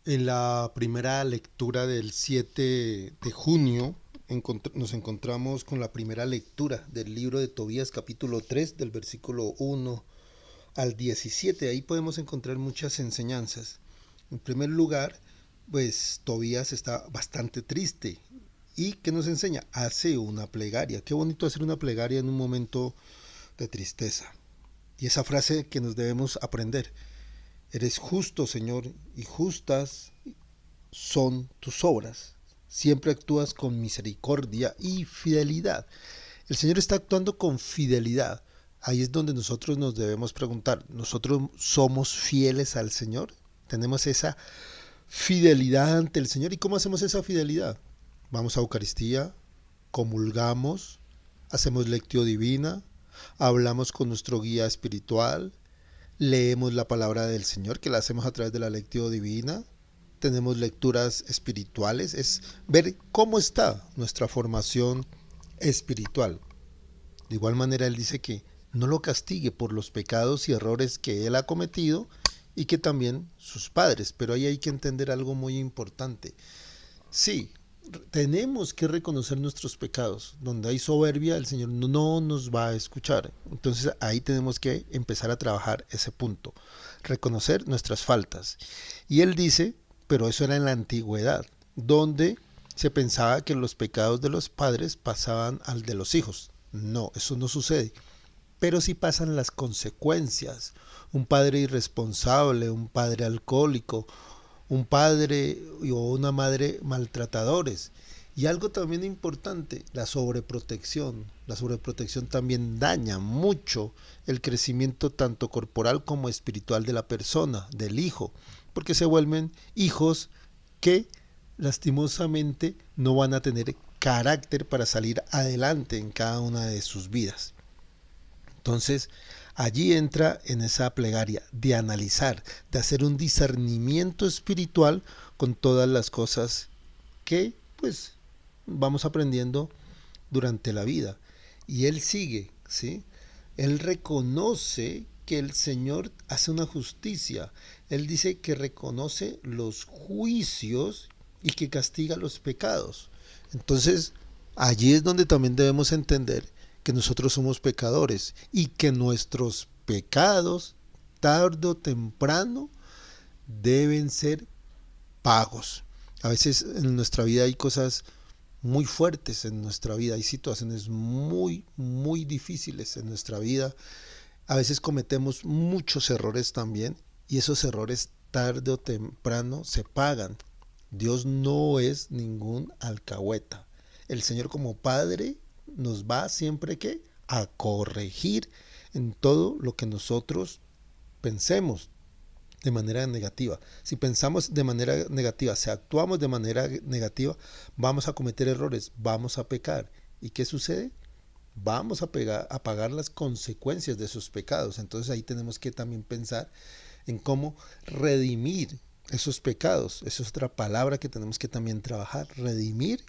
En la primera lectura del 7 de junio nos encontramos con la primera lectura del libro de Tobías capítulo 3 del versículo 1 al 17. Ahí podemos encontrar muchas enseñanzas. En primer lugar, pues Tobías está bastante triste. ¿Y qué nos enseña? Hace una plegaria. Qué bonito hacer una plegaria en un momento de tristeza. Y esa frase que nos debemos aprender. Eres justo, Señor, y justas son tus obras. Siempre actúas con misericordia y fidelidad. El Señor está actuando con fidelidad. Ahí es donde nosotros nos debemos preguntar, ¿nosotros somos fieles al Señor? ¿Tenemos esa fidelidad ante el Señor? ¿Y cómo hacemos esa fidelidad? Vamos a Eucaristía, comulgamos, hacemos lectio divina, hablamos con nuestro guía espiritual, leemos la palabra del Señor, que la hacemos a través de la lectio divina, tenemos lecturas espirituales, es ver cómo está nuestra formación espiritual. De igual manera, él dice que no lo castigue por los pecados y errores que él ha cometido y que también sus padres. Pero ahí hay que entender algo muy importante. Sí, tenemos que reconocer nuestros pecados. Donde hay soberbia, el Señor no nos va a escuchar. Entonces ahí tenemos que empezar a trabajar ese punto. Reconocer nuestras faltas. Y él dice, pero eso era en la antigüedad, donde se pensaba que los pecados de los padres pasaban al de los hijos. No, eso no sucede. Pero sí pasan las consecuencias. Un padre irresponsable, un padre alcohólico, un padre o una madre maltratadores. Y algo también importante, la sobreprotección. La sobreprotección también daña mucho el crecimiento tanto corporal como espiritual de la persona, del hijo, porque se vuelven hijos que lastimosamente no van a tener carácter para salir adelante en cada una de sus vidas. Entonces, allí entra en esa plegaria de analizar, de hacer un discernimiento espiritual con todas las cosas que pues vamos aprendiendo durante la vida. Y él sigue, ¿sí? Él reconoce que el Señor hace una justicia. Él dice que reconoce los juicios y que castiga los pecados. Entonces, allí es donde también debemos entender que nosotros somos pecadores y que nuestros pecados, tarde o temprano, deben ser pagos. A veces en nuestra vida hay cosas muy fuertes en nuestra vida, hay situaciones muy difíciles en nuestra vida. A veces cometemos muchos errores también y esos errores tarde o temprano se pagan. Dios no es ningún alcahueta. El Señor como Padre nos va siempre que a corregir en todo lo que nosotros pensemos de manera negativa. Si pensamos de manera negativa, si actuamos de manera negativa, vamos a cometer errores, vamos a pecar. ¿Y qué sucede? Vamos a pagar las consecuencias de esos pecados. Entonces ahí tenemos que también pensar en cómo redimir esos pecados. Esa es otra palabra que tenemos que también trabajar, redimir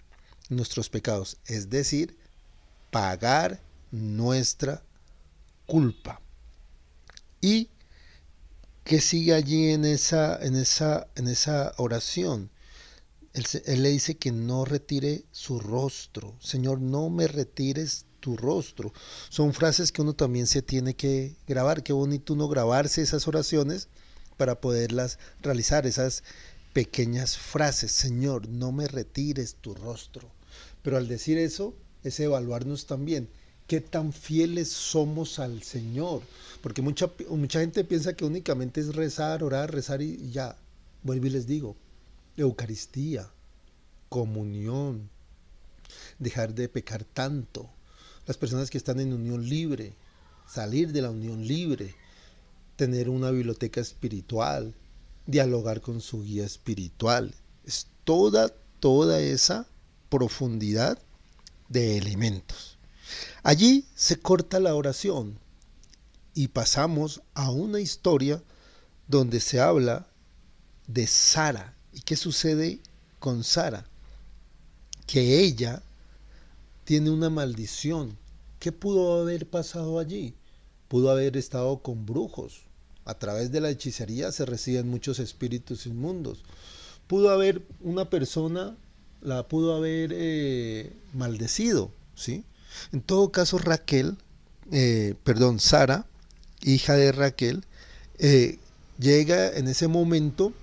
nuestros pecados, es decir, pagar nuestra culpa. ¿Y qué sigue allí en esa oración? Él le dice que no retire su rostro. Señor, no me retires tu rostro. Son frases que uno también se tiene que grabar. Qué bonito uno grabarse esas oraciones para poderlas realizar, esas pequeñas frases. Señor, no me retires tu rostro. Pero al decir eso, es evaluarnos también. ¿Qué tan fieles somos al Señor? Porque mucha gente piensa que únicamente es rezar, orar, rezar y ya. Vuelvo y les digo, Eucaristía, comunión, dejar de pecar tanto. Las personas que están en unión libre, salir de la unión libre, tener una biblioteca espiritual, dialogar con su guía espiritual. Es toda esa profundidad de elementos. Allí se corta la oración y pasamos a una historia donde se habla de Sara. ¿Y qué sucede con Sara? Que ella tiene una maldición. ¿Qué pudo haber pasado allí? Pudo haber estado con brujos. A través de la hechicería se reciben muchos espíritus inmundos. pudo haber una persona, la pudo haber maldecido, ¿sí? En todo caso, Sara, hija de Raquel, eh, llega en ese momento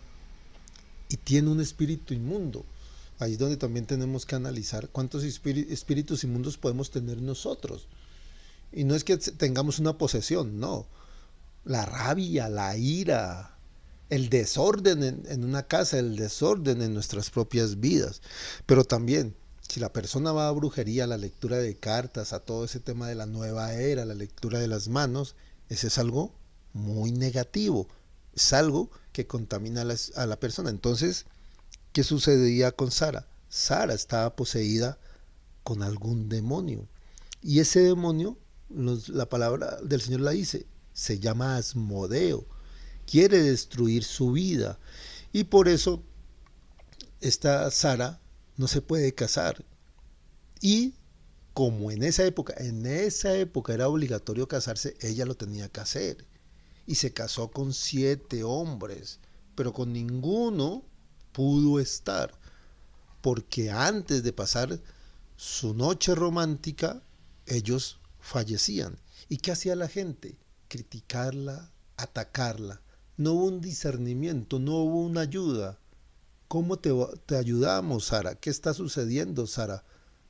y tiene un espíritu inmundo. Ahí es donde también tenemos que analizar cuántos espíritus inmundos podemos tener nosotros. Y no es que tengamos una posesión, no. La rabia, la ira, el desorden en una casa, el desorden en nuestras propias vidas. Pero también, si la persona va a brujería, a la lectura de cartas, a todo ese tema de la nueva era, la lectura de las manos, ese es algo muy negativo. Es algo que contamina a la persona. Entonces, ¿qué sucedía con Sara? Sara estaba poseída con algún demonio. Y ese demonio, la palabra del Señor la dice, se llama Asmodeo. Quiere destruir su vida. Y por eso esta Sara no se puede casar. Y como en esa época era obligatorio casarse, ella lo tenía que hacer. Y se casó con 7 hombres, pero con ninguno pudo estar, porque antes de pasar su noche romántica, ellos fallecían. ¿Y qué hacía la gente? Criticarla, atacarla. No hubo un discernimiento, no hubo una ayuda. ¿Cómo te ayudamos, Sara? ¿Qué está sucediendo, Sara?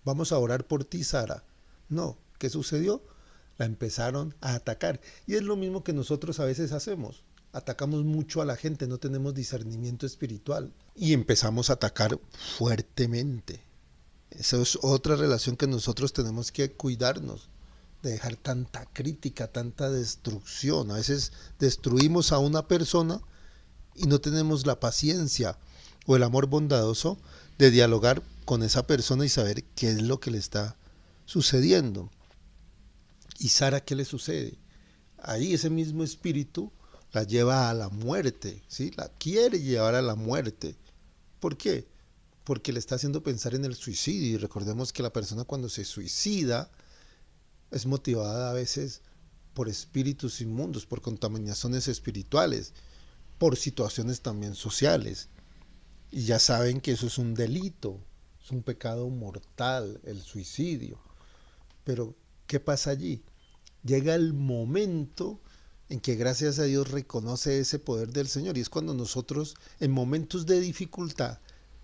Vamos a orar por ti, Sara. No, ¿qué sucedió? La empezaron a atacar. Y es lo mismo que nosotros a veces hacemos. Atacamos mucho a la gente, no tenemos discernimiento espiritual. Y empezamos a atacar fuertemente. Esa es otra relación que nosotros tenemos que cuidarnos, de dejar tanta crítica, tanta destrucción. A veces destruimos a una persona y no tenemos la paciencia o el amor bondadoso de dialogar con esa persona y saber qué es lo que le está sucediendo. ¿Y Sara qué le sucede? Ahí ese mismo espíritu la lleva a la muerte, ¿sí? La quiere llevar a la muerte. ¿Por qué? Porque le está haciendo pensar en el suicidio. Y recordemos que la persona cuando se suicida es motivada a veces por espíritus inmundos, por contaminaciones espirituales, por situaciones también sociales. Y ya saben que eso es un delito, es un pecado mortal, el suicidio. Pero, ¿qué pasa allí? Llega el momento en que gracias a Dios reconoce ese poder del Señor. Y es cuando nosotros, en momentos de dificultad,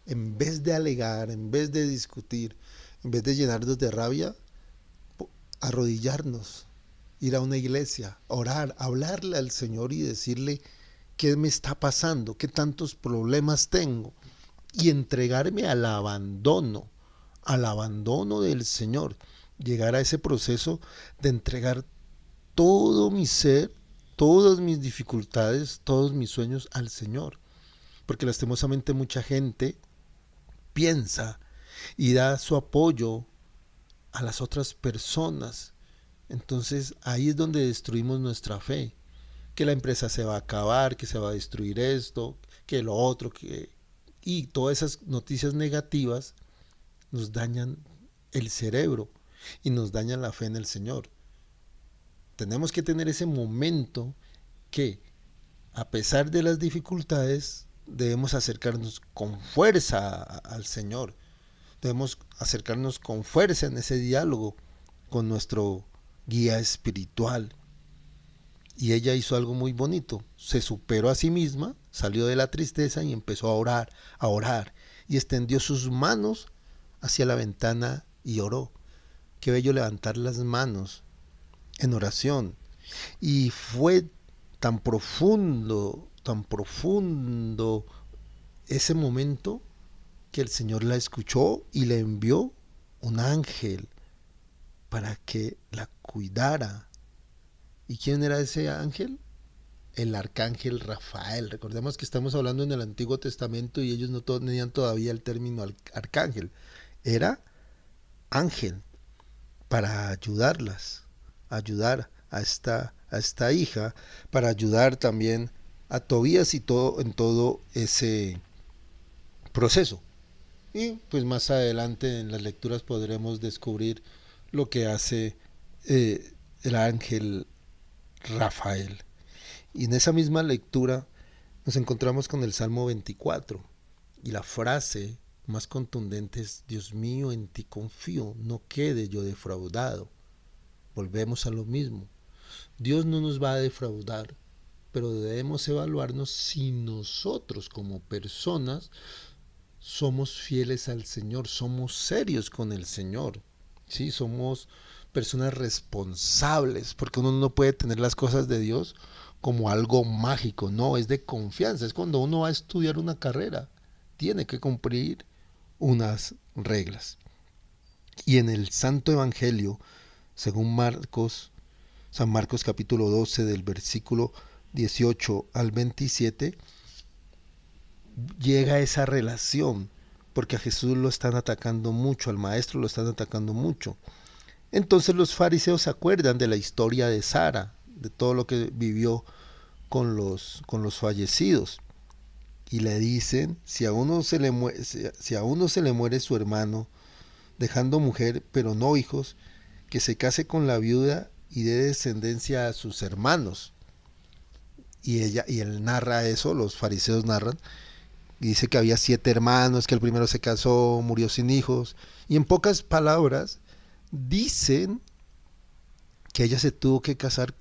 en vez de alegar, en vez de discutir, en vez de llenarnos de rabia, arrodillarnos, ir a una iglesia, orar, hablarle al Señor y decirle qué me está pasando, qué tantos problemas tengo, y entregarme al abandono del Señor, llegar a ese proceso de entregar todo mi ser, todas mis dificultades, todos mis sueños al Señor. Porque lastimosamente mucha gente piensa y da su apoyo a las otras personas. Entonces ahí es donde destruimos nuestra fe. Que la empresa se va a acabar, que se va a destruir esto, que lo otro, y todas esas noticias negativas nos dañan el cerebro y nos dañan la fe en el Señor. Tenemos que tener ese momento que, a pesar de las dificultades, debemos acercarnos con fuerza al Señor. Debemos acercarnos con fuerza en ese diálogo con nuestro guía espiritual. Y ella hizo algo muy bonito. Se superó a sí misma, salió de la tristeza y empezó a orar. Y extendió sus manos hacia la ventana y oró. Qué bello levantar las manos en oración. Y fue tan profundo ese momento que el Señor la escuchó y le envió un ángel para que la cuidara. ¿Y quién era ese ángel? El arcángel Rafael. Recordemos que estamos hablando en el Antiguo Testamento y ellos no tenían todavía el término arcángel. Era ángel para ayudar a esta hija, para ayudar también a Tobías y todo en todo ese proceso. Y pues más adelante en las lecturas podremos descubrir lo que hace el ángel Rafael. Y en esa misma lectura nos encontramos con el Salmo 24. Y la frase más contundente es: Dios mío, en ti confío, no quede yo defraudado. Volvemos a lo mismo. Dios no nos va a defraudar, pero debemos evaluarnos si nosotros como personas somos fieles al Señor, somos serios con el Señor, ¿sí? Somos personas responsables, porque uno no puede tener las cosas de Dios como algo mágico, no, es de confianza, es cuando uno va a estudiar una carrera, tiene que cumplir unas reglas. Y en el Santo Evangelio, según San Marcos capítulo 12 del versículo 18 al 27, llega esa relación, porque a Jesús lo están atacando mucho, al maestro lo están atacando mucho. Entonces los fariseos se acuerdan de la historia de Sara, de todo lo que vivió con los fallecidos, y le dicen: si a uno se le muere su hermano, dejando mujer pero no hijos, que se case con la viuda y dé descendencia a sus hermanos. Y él narra eso, los fariseos narran, y dice que había 7 hermanos, que el primero se casó, murió sin hijos, y en pocas palabras dicen que ella se tuvo que casar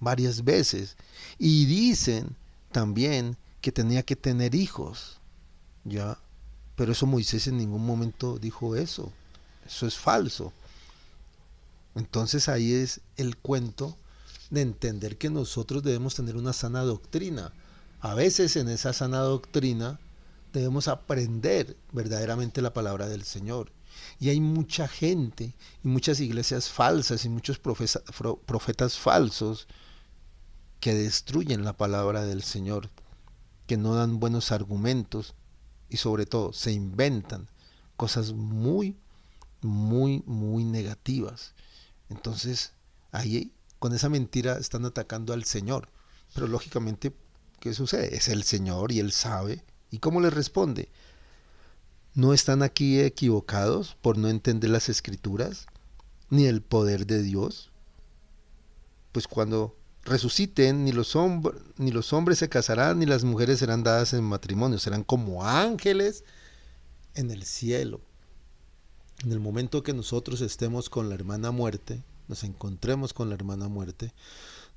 varias veces, y dicen también que tenía que tener hijos, ya, pero eso Moisés en ningún momento dijo eso es falso. Entonces ahí es el cuento de entender que nosotros debemos tener una sana doctrina. A veces en esa sana doctrina debemos aprender verdaderamente la palabra del Señor. Y hay mucha gente y muchas iglesias falsas y muchos profetas falsos que destruyen la palabra del Señor, que no dan buenos argumentos y sobre todo se inventan cosas muy, muy, muy negativas. Entonces, ahí con esa mentira están atacando al Señor. Pero lógicamente, ¿qué sucede? Es el Señor y Él sabe. ¿Y cómo le responde? ¿No están aquí equivocados por no entender las Escrituras ni el poder de Dios? Pues cuando resuciten, ni los hombres se casarán, ni las mujeres serán dadas en matrimonio. Serán como ángeles en el cielo. En el momento que nosotros estemos con la hermana muerte, nos encontremos con la hermana muerte,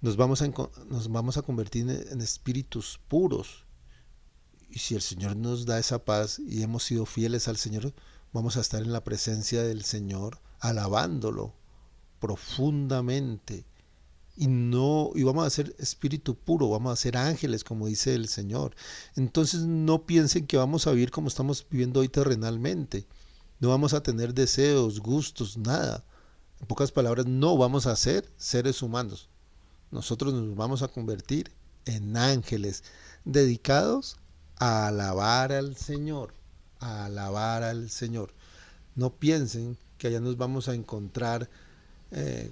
nos vamos a convertir en espíritus puros. Y si el Señor nos da esa paz y hemos sido fieles al Señor, vamos a estar en la presencia del Señor, alabándolo profundamente. Y vamos a ser espíritu puro, vamos a ser ángeles, como dice el Señor. Entonces no piensen que vamos a vivir como estamos viviendo hoy terrenalmente. No vamos a tener deseos, gustos, nada. En pocas palabras, no vamos a ser seres humanos. Nosotros nos vamos a convertir en ángeles dedicados a alabar al Señor, a alabar al Señor. No piensen que allá nos vamos a encontrar eh,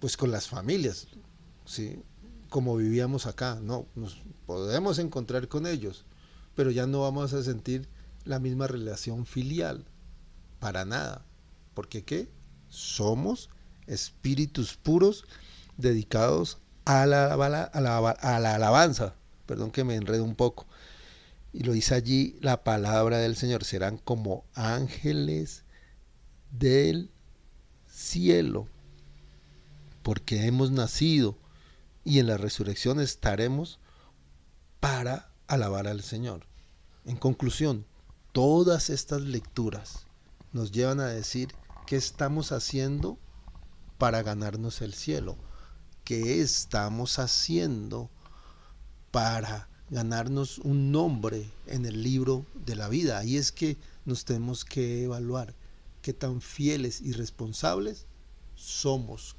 pues con las familias, ¿sí? Como vivíamos acá. No, nos podemos encontrar con ellos, pero ya no vamos a sentir la misma relación filial. Para nada. ¿Porque qué? Somos espíritus puros dedicados a la alabanza. Perdón que me enredo un poco. Y lo dice allí la palabra del Señor. Serán como ángeles del cielo. Porque hemos nacido y en la resurrección estaremos para alabar al Señor. En conclusión, todas estas lecturas nos llevan a decir qué estamos haciendo para ganarnos el cielo, qué estamos haciendo para ganarnos un nombre en el libro de la vida. Ahí es que nos tenemos que evaluar qué tan fieles y responsables somos